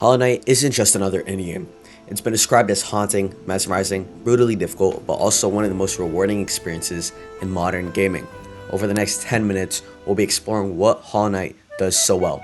Hollow Knight isn't just another indie game. It's been described as haunting, mesmerizing, brutally difficult, but also one of the most rewarding experiences in modern gaming. Over the next 10 minutes, we'll be exploring what Hollow Knight does so well.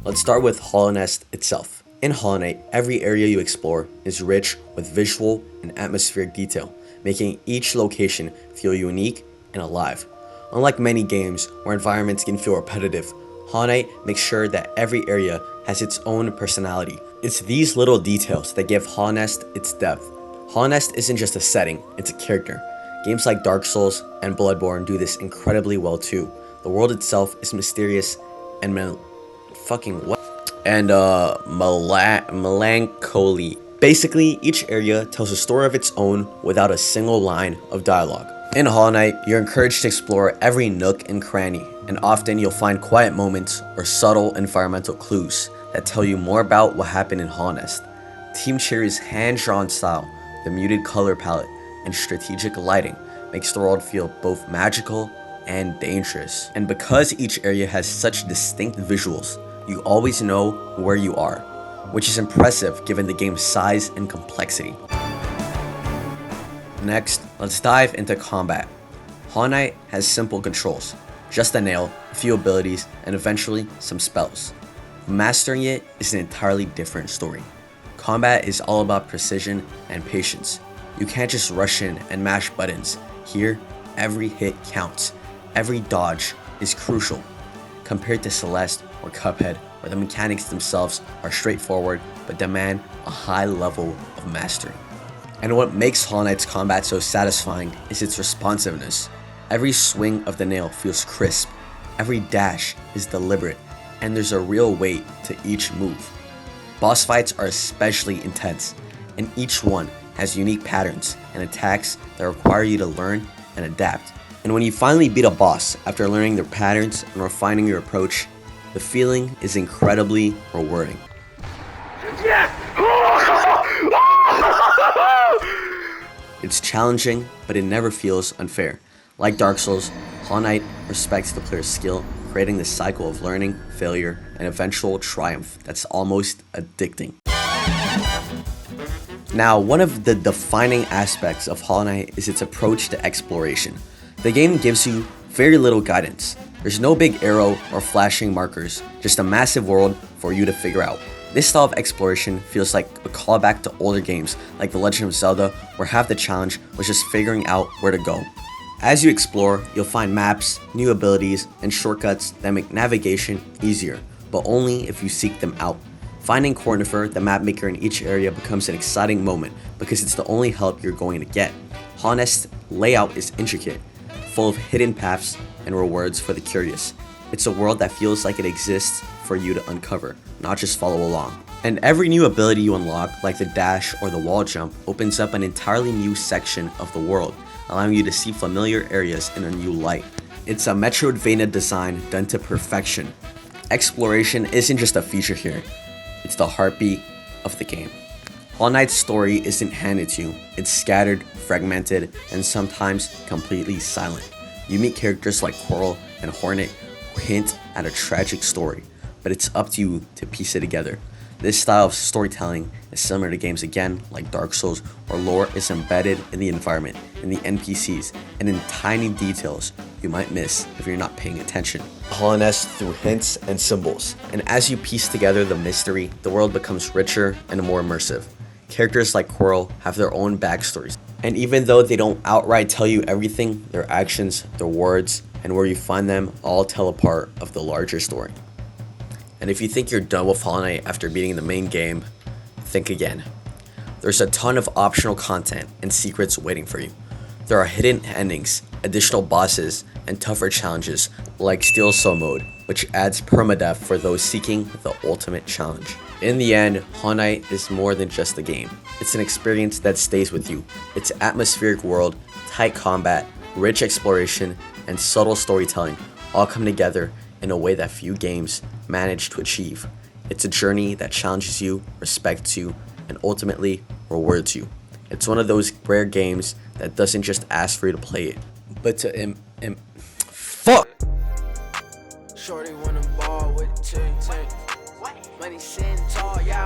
Let's start with Hallownest itself. In Hollow Knight, every area you explore is rich with visual and atmospheric detail, making each location feel unique and alive. Unlike many games where environments can feel repetitive, Hollow Knight makes sure that every area has its own personality. It's these little details that give Hallownest its depth. Hallownest isn't just a setting, it's a character. Games like Dark Souls and Bloodborne do this incredibly well too. The world itself is mysterious and melancholy. Basically, each area tells a story of its own without a single line of dialogue. In Hollow Knight, you're encouraged to explore every nook and cranny, and often you'll find quiet moments or subtle environmental clues that tell you more about what happened in Hallownest. Team Cherry's hand-drawn style, the muted color palette, and strategic lighting makes the world feel both magical and dangerous. And because each area has such distinct visuals, you always know where you are, which is impressive given the game's size and complexity. Next, let's dive into combat. Hollow Knight has simple controls, just a nail, a few abilities, and eventually some spells. Mastering it is an entirely different story. Combat is all about precision and patience. You can't just rush in and mash buttons. Here, every hit counts. Every dodge is crucial. Compared to Celeste or Cuphead, where the mechanics themselves are straightforward but demand a high level of mastery. And what makes Hollow Knight's combat so satisfying is its responsiveness. Every swing of the nail feels crisp, every dash is deliberate, and there's a real weight to each move. Boss fights are especially intense, and each one has unique patterns and attacks that require you to learn and adapt. And when you finally beat a boss after learning their patterns and refining your approach, the feeling is incredibly rewarding. It's challenging, but it never feels unfair. Like Dark Souls, Hollow Knight respects the player's skill, creating this cycle of learning, failure, and eventual triumph that's almost addicting. Now, one of the defining aspects of Hollow Knight is its approach to exploration. The game gives you very little guidance. There's no big arrow or flashing markers, just a massive world for you to figure out. This style of exploration feels like a callback to older games like The Legend of Zelda, where half the challenge was just figuring out where to go. As you explore, you'll find maps, new abilities, and shortcuts that make navigation easier, but only if you seek them out. Finding Cornifer, the map maker in each area, becomes an exciting moment because it's the only help you're going to get. Hallownest's layout is intricate, full of hidden paths and rewards for the curious. It's a world that feels like it exists for you to uncover, not just follow along. And every new ability you unlock, like the dash or the wall jump, opens up an entirely new section of the world, allowing you to see familiar areas in a new light. It's a Metroidvania design done to perfection. Exploration isn't just a feature here, it's the heartbeat of the game. Hollow Knight's story isn't handed to you, it's scattered, fragmented, and sometimes completely silent. You meet characters like Coral and Hornet who hint at a tragic story, but it's up to you to piece it together. This style of storytelling is similar to games again like Dark Souls, where lore is embedded in the environment, in the NPCs, and in tiny details you might miss if you're not paying attention. Hallownest through hints and symbols, and as you piece together the mystery, the world becomes richer and more immersive. Characters like Coral have their own backstories, and even though they don't outright tell you everything, their actions, their words, and where you find them all tell a part of the larger story. And if you think you're done with Hollow Knight after beating the main game, think again. There's a ton of optional content and secrets waiting for you. There are hidden endings, additional bosses, and tougher challenges like Steel Soul Mode, which adds permadeath for those seeking the ultimate challenge. In the end, Hollow Knight is more than just a game. It's an experience that stays with you. Its atmospheric world, tight combat, rich exploration, and subtle storytelling all come together in a way that few games manage to achieve. It's a journey that challenges you, respects you, and ultimately rewards you. It's one of those rare games that doesn't just ask for you to play it, but to fuck! Shorty wanna ball with the chick. Money sent all, yeah.